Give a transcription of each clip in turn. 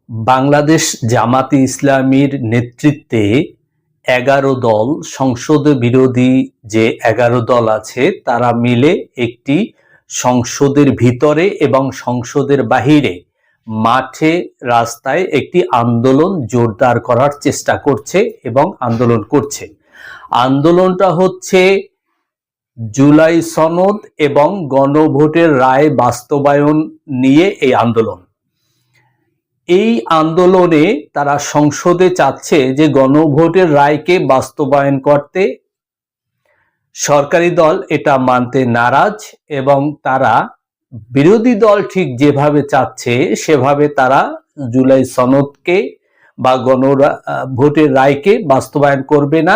বাংলাদেশ জামাতে ইসলামীর নেতৃত্বে 11 দল সংসদ বিরোধী যে 11 দল আছে তারা মিলে একটি সংসদের ভিতরে এবং সংসদের বাহিরে মাঠে রাস্তায় একটি আন্দোলন জোরদার করার চেষ্টা করছে এবং আন্দোলন করছে। আন্দোলনটা হচ্ছে জুলাই সনদ এবং গণভোটের রায় বাস্তবায়ন নিয়ে এই আন্দোলন। এই আন্দোলনে তারা সংসদে চাচ্ছে যে গণভোটের রায়কে বাস্তবায়ন করতে। সরকারি দল এটা মানতে নারাজ এবং তারা বিরোধী দল ঠিক যেভাবে চাচ্ছে সেভাবে তারা জুলাই সনদকে বা গণভোটের রায়কে বাস্তবায়ন করবে না।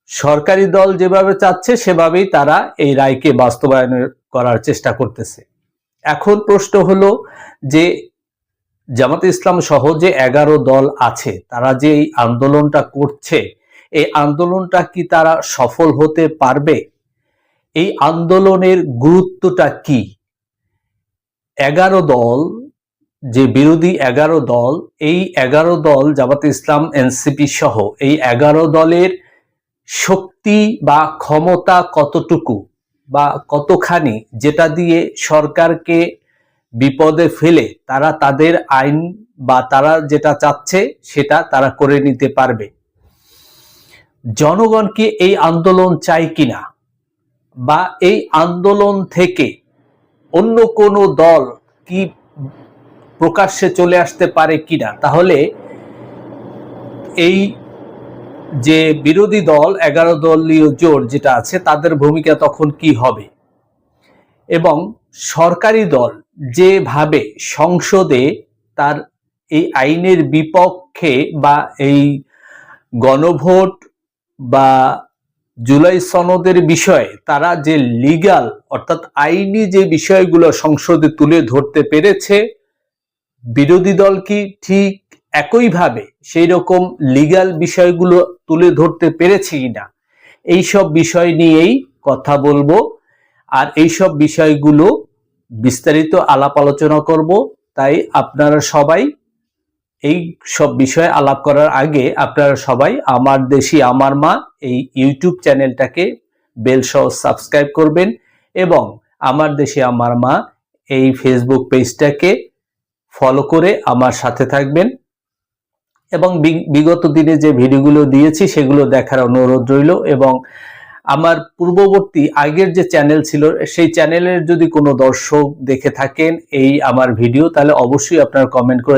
সরকারি দল যেভাবে চাচ্ছে সেভাবেই তারা এই রায়কে বাস্তবায়ন করার চেষ্টা করতেছে। এখন প্রশ্ন হলো যে জামাতে ইসলাম সহ যে 11 দল আছে তারা যে এই আন্দোলনটা করছে, এই আন্দোলনটা কি তারা সফল হতে পারবে? এই আন্দোলনের গুরুত্বটা কি? 11 দল যে বিরোধী 11 দল, এই 11 দল জামাতে ইসলাম এনসিপি সহ এই 11 দলের শক্তি বা ক্ষমতা কতটুকু বা কতখানি, যেটা দিয়ে সরকারকে বিপদে ফেলে তারা তাদের আইন বা তারা যেটা চাচ্ছে সেটা তারা করে নিতে পারবে। জনগণ কি এই আন্দোলন চায় কিনা, বা এই আন্দোলন থেকে অন্য কোনো দল কি প্রকাশ্যে চলে আসতে পারে কিনা, তাহলে এই যে বিরোধী দল 11 দলীয় জোট যেটা আছে তাদের ভূমিকা তখন কি হবে? এবং সরকারি দল যেভাবে সংসদে তার এই আইনের বিপক্ষে বা এই গণভোট বা জুলাই সনদের বিষয়ে তারা যে লিগ্যাল অর্থাৎ আইনি যে বিষয়গুলো সংসদে তুলে ধরতে পেরেছে, বিরোধী দল কি ঠিক একইভাবে সেই রকম লিগ্যাল বিষয়গুলো তুলে ধরতে পেরেছে কিনা, এইসব বিষয় নিয়েই কথা বলবো। আর এইসব বিষয়গুলো বিস্তারিত আলাপ আলোচনা করব। তাই আপনারা সবাই এই সব বিষয়ে আলাপ করার আগে আপনারা সবাই আমার দেশি আমার মা এই ইউটিউব চ্যানেলটাকে বেল সহ সাবস্ক্রাইব করবেন এবং আমার দেশি আমার মা এই ফেসবুক পেজটাকে ফলো করে আমার সাথে থাকবেন এবং বিগত দিনে যে ভিডিওগুলো দিয়েছি সেগুলো দেখার অনুরোধ রইল। এবং আমার পূর্ববর্তী আগের যে চ্যানেল ছিল সেই চ্যানেলের যদি কোনো দর্শক দেখে থাকেন এই আমার ভিডিও, তাহলে অবশ্যই আপনারা কমেন্ট করে